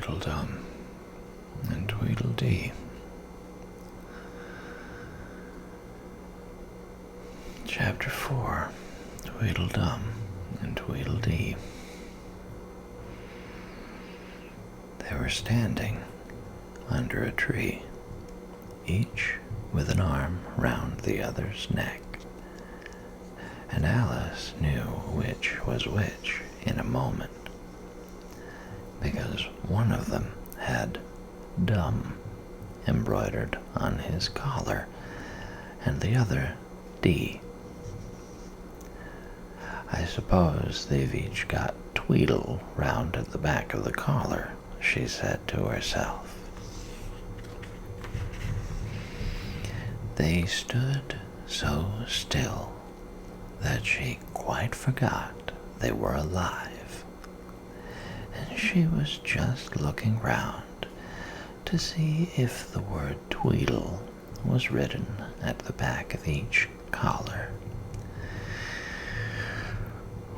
Tweedledum and Tweedledee. Chapter 4. Tweedledum and Tweedledee. They were standing under a tree, each with an arm round the other's neck, and Alice knew which was which in a moment, because one of them had "Dumb" embroidered on his collar, and the other "D." "I suppose they've each got Tweedle round at the back of the collar," she said to herself. They stood so still that she quite forgot they were alive, and she was just looking round to see if the word Tweedle was written at the back of each collar,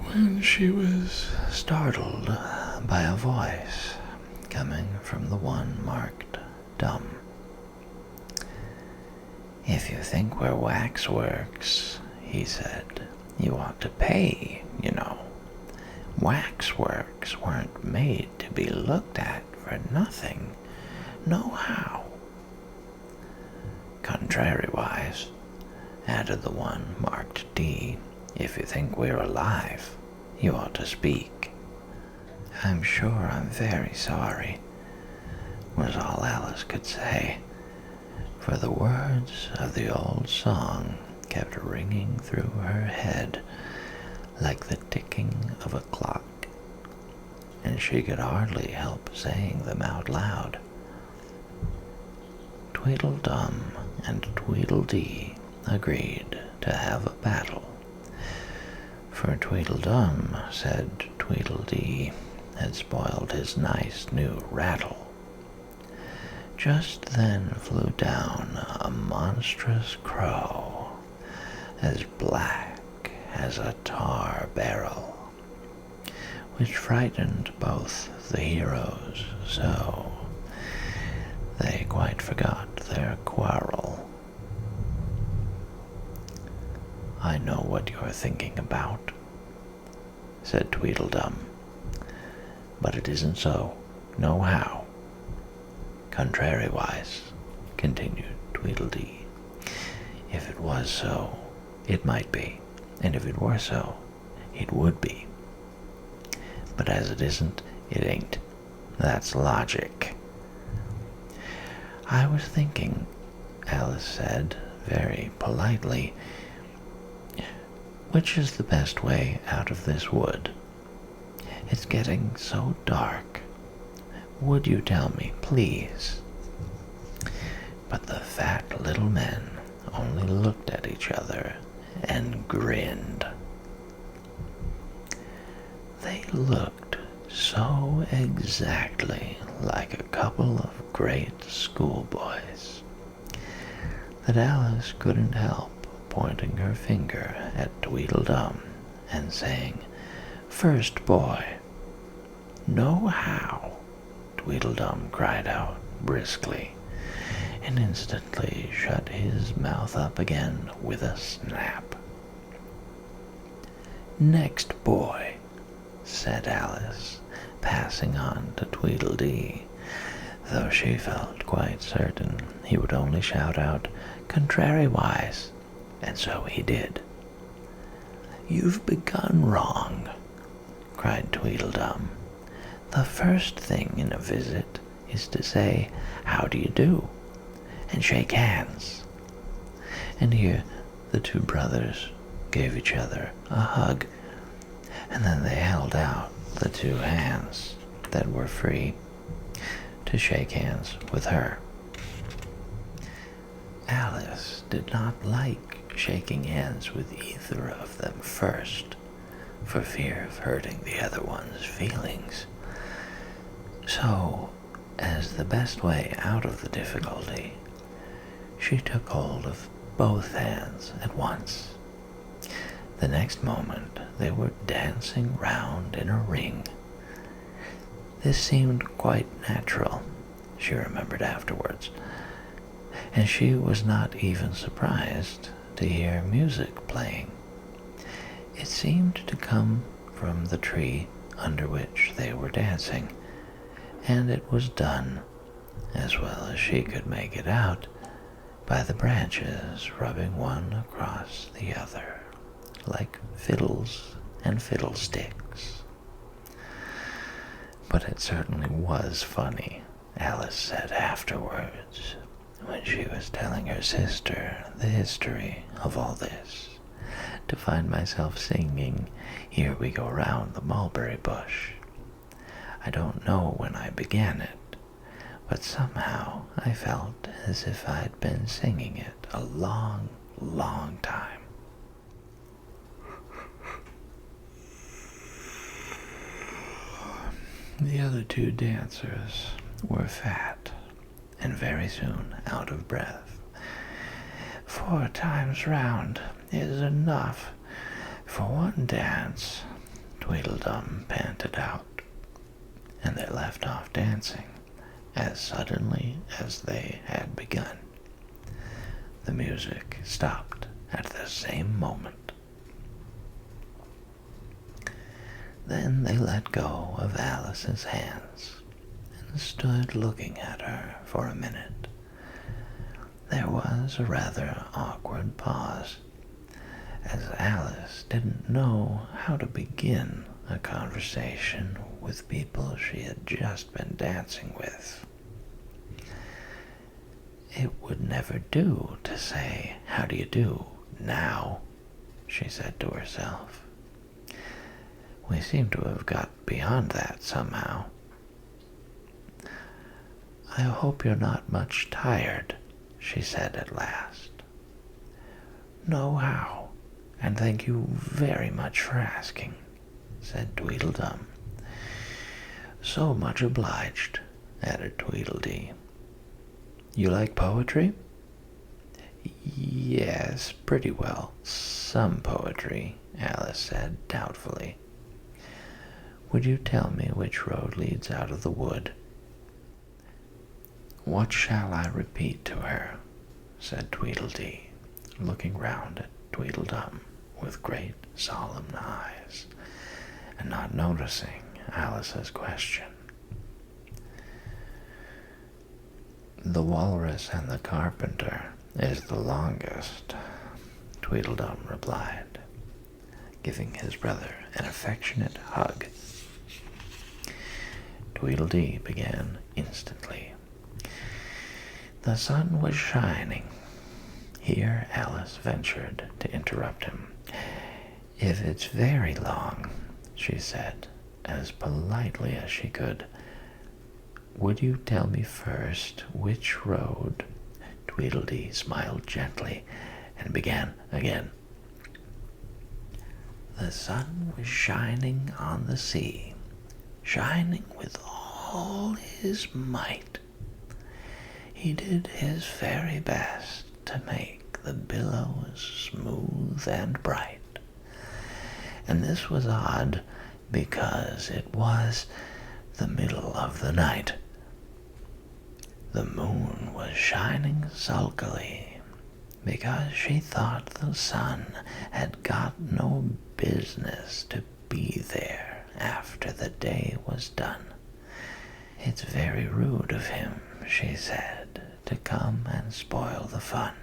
when she was startled by a voice coming from the one marked "Dumb." "If you think we're waxworks," he said, "you ought to pay, you know. Waxworks weren't made to be looked at for nothing, nohow." "Contrariwise," added the one marked "D, if you think we're alive, you ought to speak." "I'm sure I'm very sorry," was all Alice could say, for the words of the old song kept ringing through her head like the ticking of a clock, and she could hardly help saying them out loud. Tweedledum and Tweedledee agreed to have a battle, for Tweedledum said Tweedledee had spoiled his nice new rattle. Just then flew down a monstrous crow, as black as a tar barrel, which frightened both the heroes so they quite forgot their quarrel. "I know what you're thinking about," said Tweedledum, "but it isn't so, nohow." "Contrariwise," continued Tweedledee, "if it was so, it might be, and if it were so, it would be. But as it isn't, it ain't. That's logic." "I was thinking," Alice said very politely, "which is the best way out of this wood? It's getting so dark. Would you tell me, please?" But the fat little men only looked at each other and grinned. They looked so exactly like a couple of great schoolboys that Alice couldn't help pointing her finger at Tweedledum and saying, "First boy." "Nohow," Tweedledum cried out briskly, and instantly shut his mouth up again with a snap. "Next boy," said Alice, passing on to Tweedledee, though she felt quite certain he would only shout out, "Contrariwise," and so he did. "You've begun wrong," cried Tweedledum. "The first thing in a visit is to say, 'How do you do?' and shake hands." And here the two brothers gave each other a hug, and then they held out the two hands that were free to shake hands with her. Alice did not like shaking hands with either of them first, for fear of hurting the other one's feelings. So, as the best way out of the difficulty, she took hold of both hands at once. The next moment they were dancing round in a ring. This seemed quite natural, she remembered afterwards, and she was not even surprised to hear music playing. It seemed to come from the tree under which they were dancing, and it was done, as well as she could make it out, by the branches rubbing one across the other, like fiddles and fiddlesticks. But it certainly was funny, Alice said afterwards, when she was telling her sister the history of all this, to find myself singing "Here We Go Round the Mulberry Bush." I don't know when I began it, but somehow I felt as if I'd been singing it a long, long time. The other two dancers were fat and very soon out of breath. 4 times round is enough for one dance, Tweedledum panted out, and they left off dancing as suddenly as they had begun. The music stopped at the same moment. Then they let go of Alice's hands and stood looking at her for a minute. There was a rather awkward pause, as Alice didn't know how to begin a conversation with people she had just been dancing with. It would never do to say, "How do you do, now?" she said to herself. We seem to have got beyond that somehow. "I hope you're not much tired," she said at last. "No, how, and thank you very much for asking," said Tweedledum. "So much obliged," added Tweedledee. "You like poetry?" "Yes, pretty well. Some poetry," Alice said doubtfully. "Would you tell me which road leads out of the wood?" "What shall I repeat to her?" said Tweedledee, looking round at Tweedledum with great solemn eyes, and not noticing Alice's question. "The Walrus and the Carpenter is the longest," Tweedledum replied, giving his brother an affectionate hug. Tweedledee began instantly. "The sun was shining." Here Alice ventured to interrupt him. "If it's very long," she said, as politely as she could, "would you tell me first which road?" Tweedledee smiled gently and began again. "The sun was shining on the sea, shining with all his might. He did his very best to make the billows smooth and bright. And this was odd, because it was the middle of the night. The moon was shining sulkily, because she thought the sun had got no business to be there after the day was done. It's very rude of him, she said, to come and spoil the fun.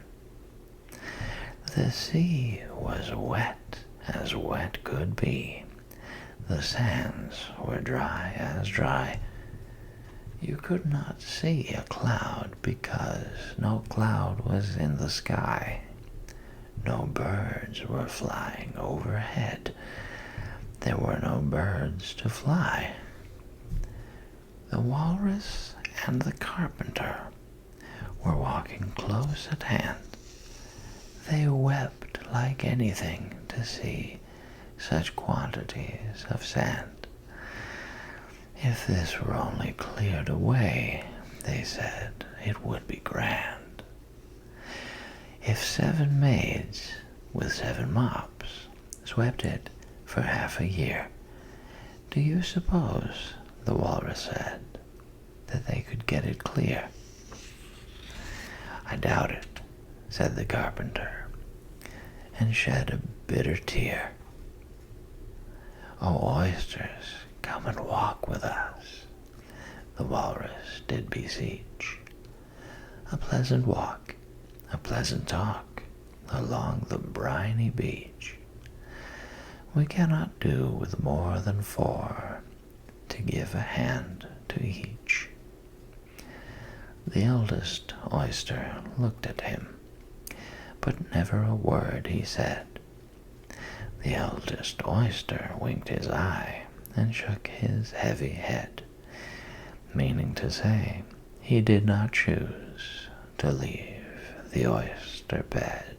The sea was wet as wet could be. The sands were dry as dry. You could not see a cloud because no cloud was in the sky. No birds were flying overhead. There were no birds to fly. The Walrus and the Carpenter were walking close at hand. They wept like anything to see such quantities of sand. If this were only cleared away, they said, it would be grand. If 7 maids with 7 mops swept it for half a year, do you suppose the walrus said, that they could get it clear. I doubt it, said the carpenter, and shed a bitter tear. Oh, oysters, come and walk with us, the walrus did beseech. A pleasant walk, a pleasant talk, along the briny beach. We cannot do with more than 4, to give a hand to each. The eldest oyster looked at him, but never a word he said. The eldest oyster winked his eye and shook his heavy head, meaning to say he did not choose to leave the oyster bed.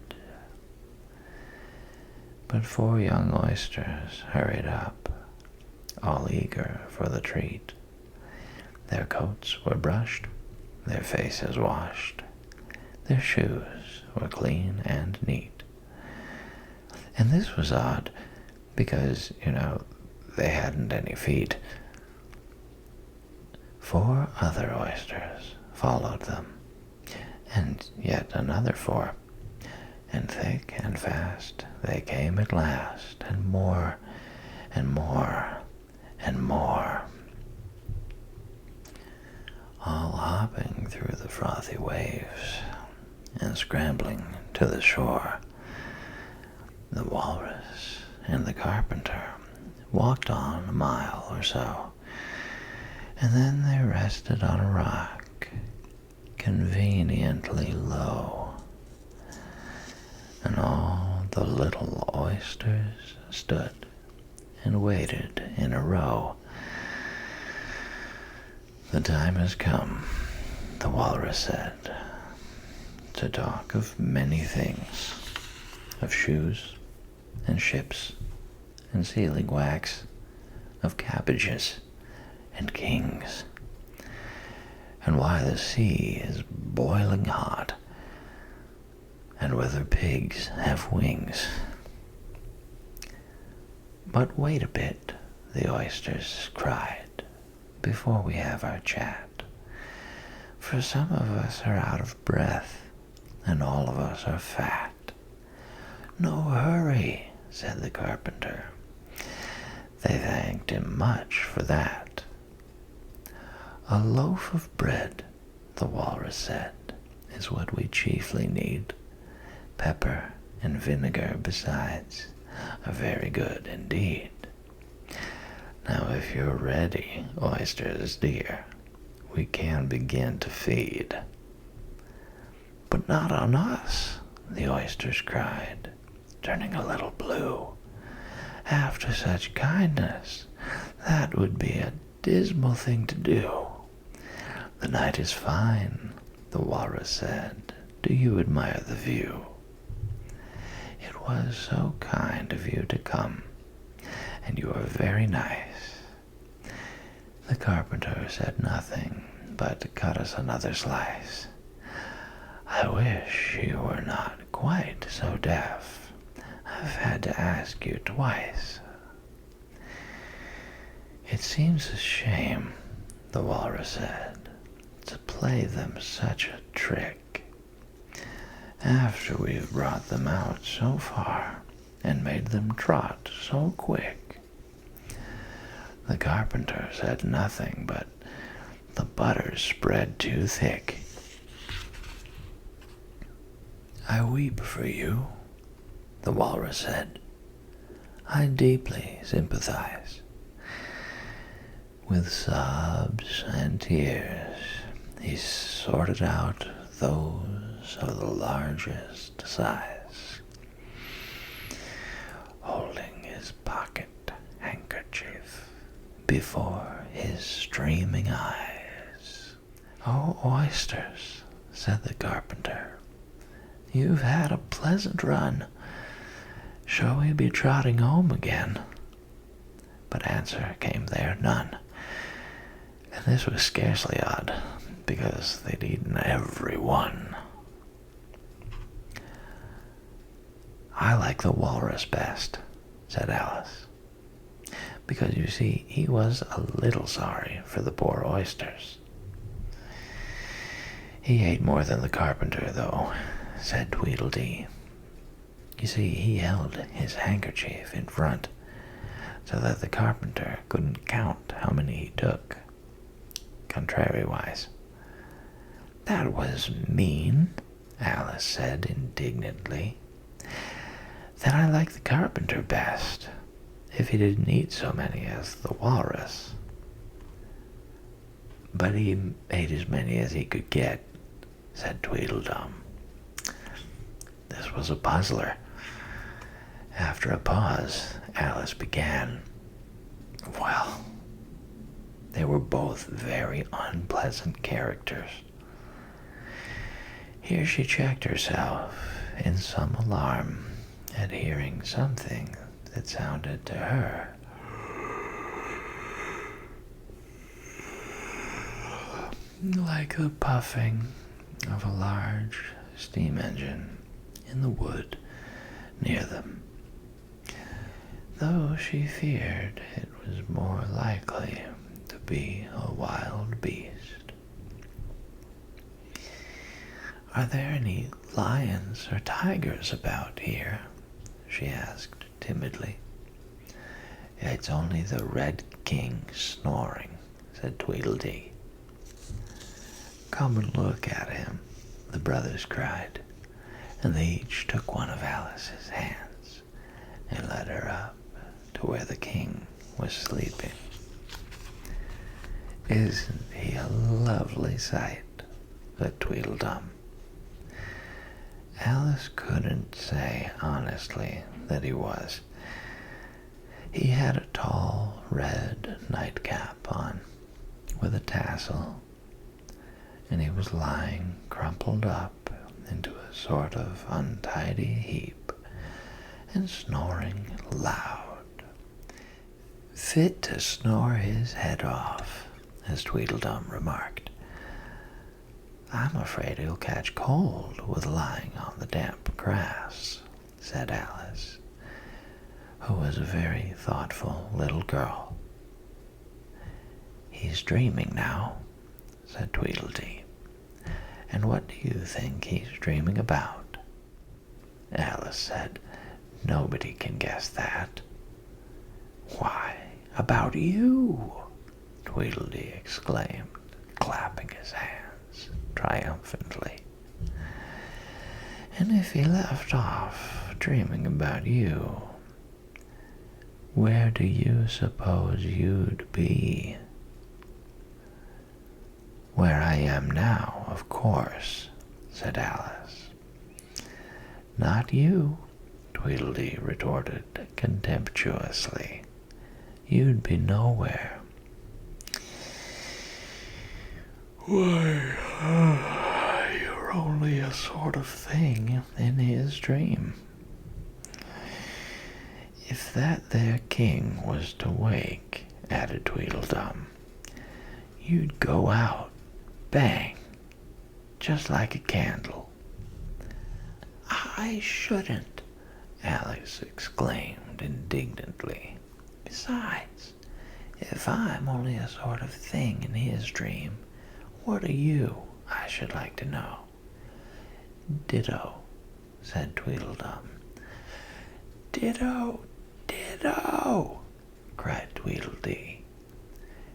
But 4 young oysters hurried up, all eager for the treat. Their coats were brushed, their faces washed, their shoes were clean and neat. And this was odd, because, they hadn't any feet. 4 other oysters followed them, and yet another 4, and thick and fast they came at last, and more, and more, and more, all hopping through the frothy waves and scrambling to the shore. The walrus and the carpenter walked on a mile or so, and then they rested on a rock, conveniently low, and all the little oysters stood and waited in a row. The time has come, the walrus said, to talk of many things, of shoes and ships and sealing wax, of cabbages and kings, and why the sea is boiling hot, and whether pigs have wings. But wait a bit, the oysters cried, before we have our chat, for some of us are out of breath, and all of us are fat. No hurry, said the carpenter. They thanked him much for that. A loaf of bread, the walrus said, is what we chiefly need. Pepper and vinegar besides are very good indeed. Now if you're ready, oysters dear, we can begin to feed. But not on us, the oysters cried, turning a little blue. After such kindness, that would be a dismal thing to do. The night is fine, the walrus said. Do you admire the view? It was so kind of you to come, and you are very nice. The carpenter said nothing, but cut us another slice. I wish you were not quite so deaf. I've had to ask you twice. It seems a shame, the walrus said, to play them such a trick, after we've brought them out so far and made them trot so quick. The carpenter said nothing, but the butter spread too thick. I weep for you, the walrus said. I deeply sympathize. With sobs and tears, he sorted out those of the largest size, holding his pocket handkerchief before his streaming eyes. Oh, oysters, said the carpenter, you've had a pleasant run. Shall we be trotting home again? But answer came there none. And this was scarcely odd, because they'd eaten every one. I like the walrus best, said Alice, because, you see, he was a little sorry for the poor oysters. "He ate more than the carpenter, though," said Tweedledee. "You see, he held his handkerchief in front so that the carpenter couldn't count how many he took, contrariwise." "That was mean," Alice said indignantly. "Then I like the carpenter best, if he didn't eat so many as the walrus." "But he ate as many as he could get," said Tweedledum. This was a puzzler. After a pause, Alice began. "Well, they were both very unpleasant characters." Here she checked herself in some alarm at hearing something that sounded to her like the puffing of a large steam engine in the wood near them, though she feared it was more likely to be a wild beast. "Are there any lions or tigers about here?" she asked timidly. "It's only the Red King snoring," said Tweedledee. "Come and look at him," the brothers cried, and they each took one of Alice's hands and led her up to where the king was sleeping. "Isn't he a lovely sight?" said Tweedledum. Alice couldn't say honestly that he was. He had a tall red nightcap on with a tassel, and he was lying crumpled up into a sort of untidy heap and snoring loud. "Fit to snore his head off," as Tweedledum remarked. "I'm afraid he'll catch cold with lying on the damp grass," said Alice, who was a very thoughtful little girl. "He's dreaming now," said Tweedledee. "And what do you think he's dreaming about?" Alice said, "Nobody can guess that." "Why, about you!" Tweedledee exclaimed, clapping his hands triumphantly. "And if he left off dreaming about you, where do you suppose you'd be?" "Where I am now, of course," said Alice. "Not you," Tweedledee retorted contemptuously. "You'd be nowhere." "Why, you're only a sort of thing in his dream. If that there king was to wake," added Tweedledum, "you'd go out, bang, just like a candle." "I shouldn't," Alice exclaimed indignantly. "Besides, if I'm only a sort of thing in his dream, what are you, I should like to know?" "Ditto," said Tweedledum. "Ditto, ditto," cried Tweedledee.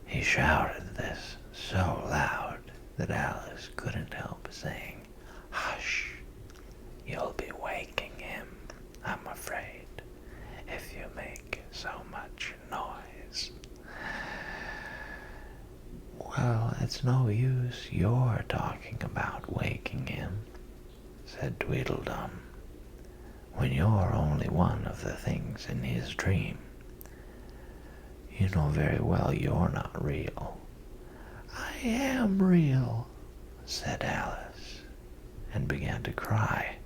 He shouted this so loud that Alice couldn't help saying, "Hush, you'll be waking him, I'm afraid, if you make so much noise." "Well, it's no use your talking about waking him," said Tweedledum, "when you're only one of the things in his dream. You know very well you're not real." "I am real," said Alice, and began to cry.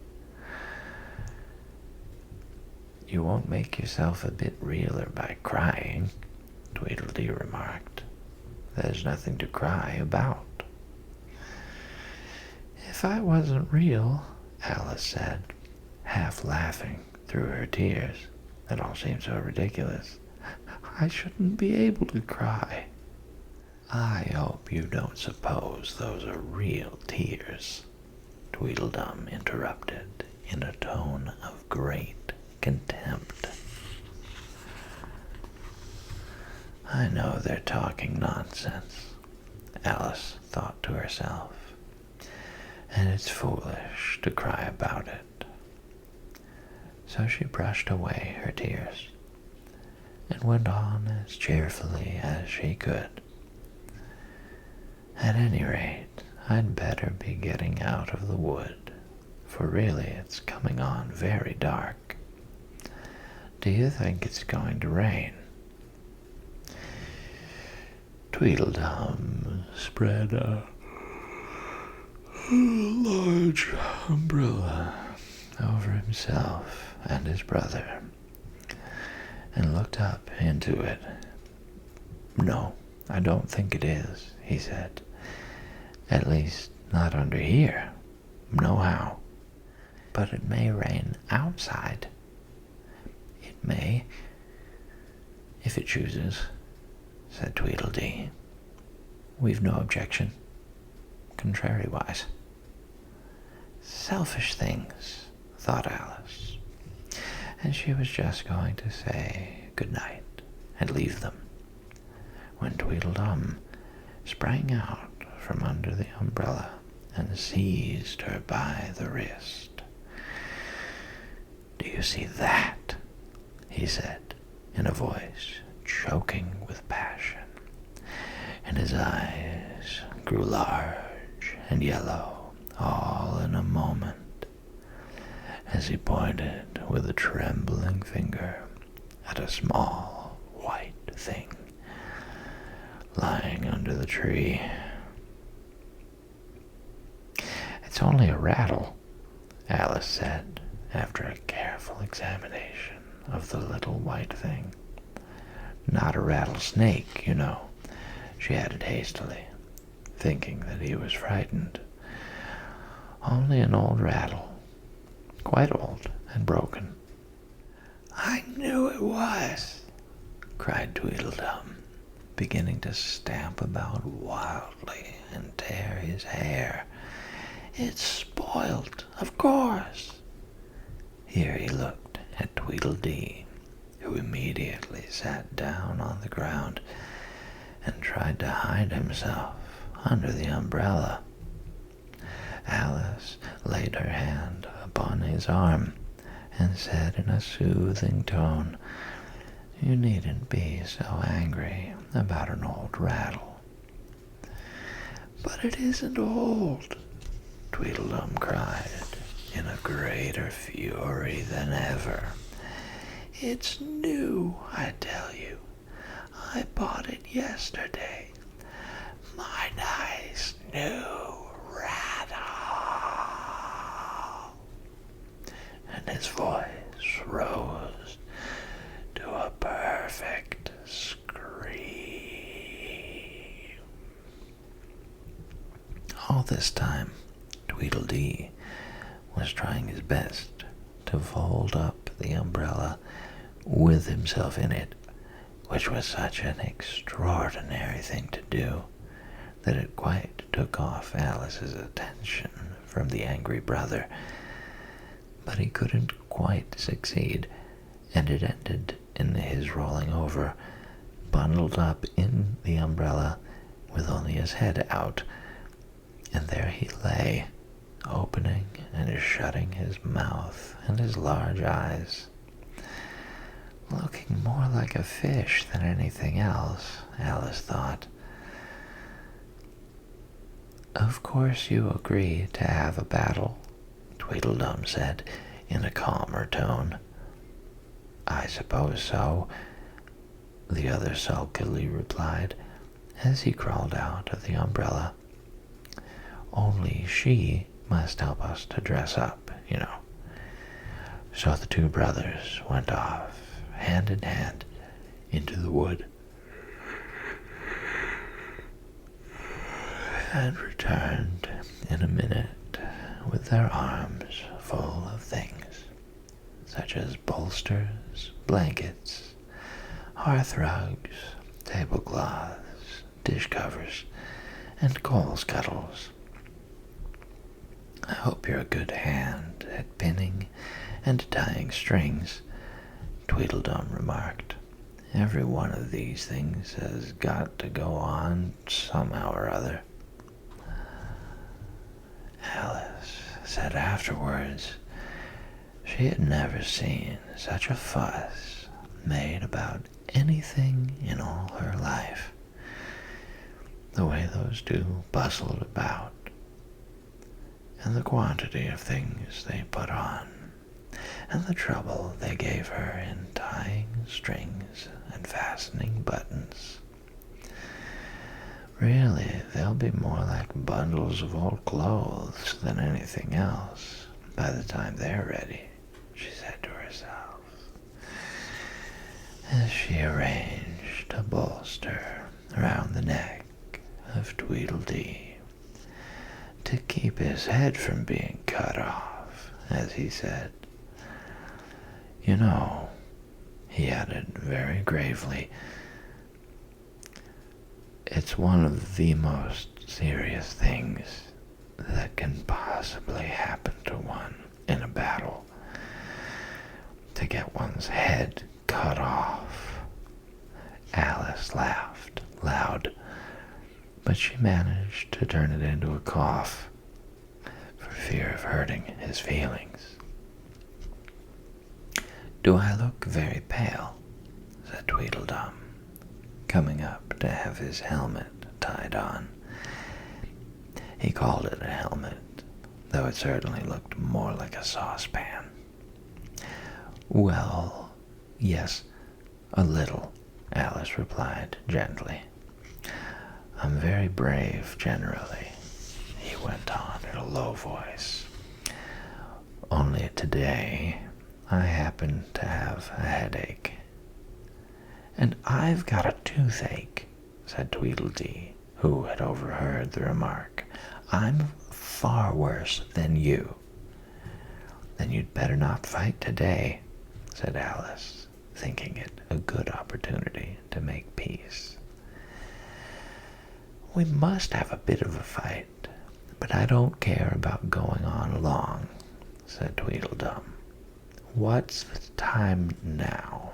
"You won't make yourself a bit realer by crying," Tweedledee remarked. "There's nothing to cry about." "If I wasn't real," Alice said, half laughing through her tears, "it all seemed so ridiculous, I shouldn't be able to cry." "I hope you don't suppose those are real tears," Tweedledum interrupted in a tone of great contempt. "I know they're talking nonsense," Alice thought to herself, "and it's foolish to cry about it." So she brushed away her tears and went on as cheerfully as she could. "At any rate, I'd better be getting out of the wood, for really it's coming on very dark. Do you think it's going to rain?" Tweedledum spread a large umbrella over himself and his brother, and looked up into it. "No, I don't think it is," he said. "At least, not under here, nohow. But it may rain outside." "It may, if it chooses," said Tweedledee. "We've no objection, contrariwise." "Selfish things," thought Alice, and she was just going to say good night and leave them, when Tweedledum sprang out from under the umbrella and seized her by the wrist. "Do you see that?" he said, in a voice choking with passion, and his eyes grew large and yellow all in a moment, as he pointed with a trembling finger at a small white thing lying under the tree. "It's only a rattle," Alice said, after a careful examination of the little white thing. "Not a rattlesnake, you know," she added hastily, thinking that he was frightened. "Only an old rattle, quite old and broken." "I knew it was," cried Tweedledum, beginning to stamp about wildly and tear his hair. "It's spoiled, of course." Here he looked at Tweedledee, who immediately sat down on the ground and tried to hide himself under the umbrella. Alice laid her hand upon his arm and said in a soothing tone, "You needn't be so angry about an old rattle." "But it isn't old," Tweedledum cried in a greater fury than ever. "It's new, I tell you. I bought it yesterday. My nice new rattle." And his voice rose to a perfect scream. All this time, Tweedledee was trying his best to fold up the umbrella with himself in it, which was such an extraordinary thing to do that it quite took off Alice's attention from the angry brother. But he couldn't quite succeed, and it ended in his rolling over, bundled up in the umbrella with only his head out, and there he lay, opening and shutting his mouth and his large eyes, looking more like a fish than anything else, Alice thought. "Of course you agree to have a battle," Tweedledum said in a calmer tone. "I suppose so," the other sulkily replied, as he crawled out of the umbrella. "Only she must help us to dress up, you know." So the two brothers went off, hand in hand, into the wood, and returned in a minute with their arms full of things, such as bolsters, blankets, hearth rugs, tablecloths, dish covers, and coal scuttles. I hope you're a good hand at pinning and tying strings, Tweedledum remarked. Every one of these things has got to go on somehow or other. Alice said afterwards she had never seen such a fuss made about anything in all her life. The way those two bustled about, and the quantity of things they put on, and the trouble they gave her in tying strings and fastening buttons. Really, they'll be more like bundles of old clothes than anything else by the time they're ready, she said to herself, as she arranged a bolster around the neck of Tweedledee to keep his head from being cut off, as he said. You know, he added very gravely, it's one of the most serious things that can possibly happen to one in a battle, to get one's head cut off. Alice laughed loud, but she managed to turn it into a cough for fear of hurting his feelings. Do I look very pale? Said Tweedledum, coming up to have his helmet tied on. He called it a helmet, though it certainly looked more like a saucepan. Well, yes, a little, Alice replied gently. I'm very brave generally, he went on in a low voice. Only today I happen to have a headache. And I've got a toothache, said Tweedledee, who had overheard the remark. I'm far worse than you. Then you'd better not fight today, said Alice, thinking it a good opportunity to make peace. We must have a bit of a fight, but I don't care about going on long, said Tweedledum. What's the time now?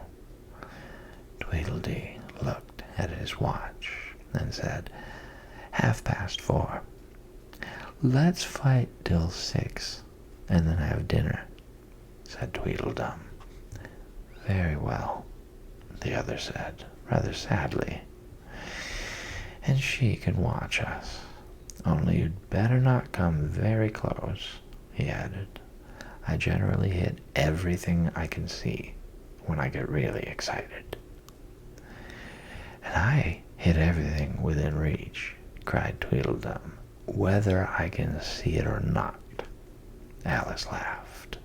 Tweedledee looked at his watch and said, 4:30. Let's fight till 6 and then have dinner, said Tweedledum. Very well, the other said, rather sadly. And she can watch us. Only you'd better not come very close, he added. I generally hit everything I can see when I get really excited. And I hit everything within reach, cried Tweedledum, whether I can see it or not. Alice laughed.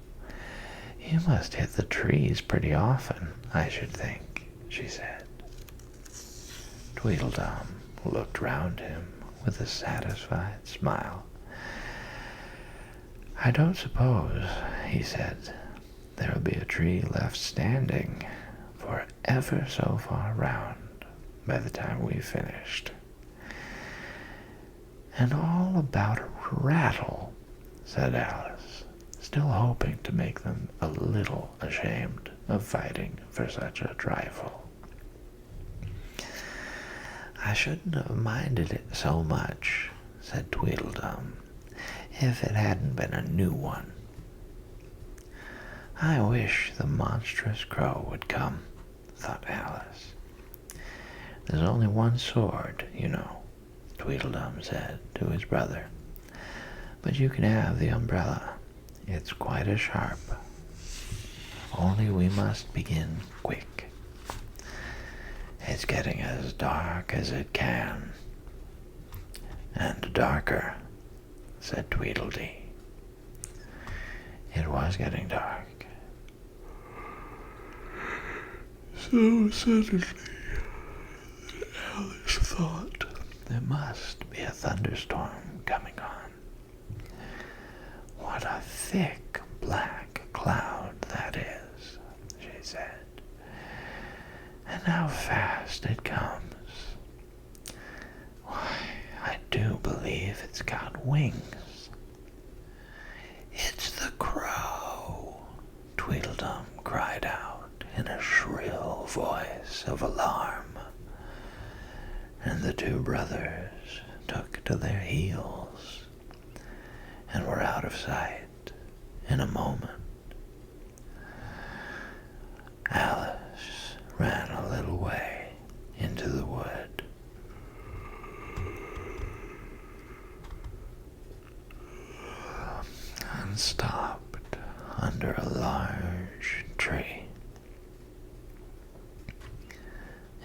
You must hit the trees pretty often, I should think, she said. Tweedledum looked round him with a satisfied smile. I don't suppose, he said, there'll be a tree left standing for ever so far round by the time we've finished. And all about a rattle, said Alice, still hoping to make them a little ashamed of fighting for such a trifle. I shouldn't have minded it so much, said Tweedledum, if it hadn't been a new one. I wish the monstrous crow would come, thought Alice. There's only one sword, you know, Tweedledum said to his brother, but you can have the umbrella. It's quite as sharp. Only we must begin quick. It's getting as dark as it can. And darker, said Tweedledee. It was getting dark. So suddenly, Alice thought there must be a thunderstorm coming on. What a thick black cloud that is, she said. And and how fast it comes. Why, I do believe it's got wings. It's the crow, Tweedledum cried out in a shrill voice of alarm, and the two brothers took to their heels and were out of sight in a moment. Alice ran a little way into the wood. And stopped under a large tree.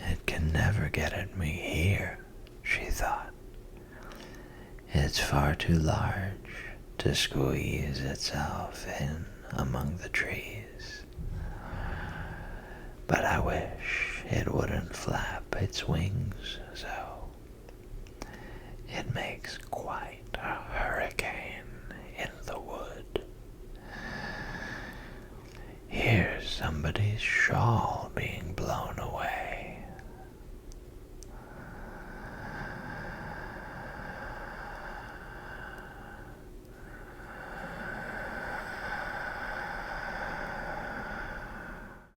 It can never get at me here, she thought. It's far too large to squeeze itself in among the trees. But I wish it wouldn't flap its wings so. It makes quite a hurricane in the wood. Here's somebody's shawl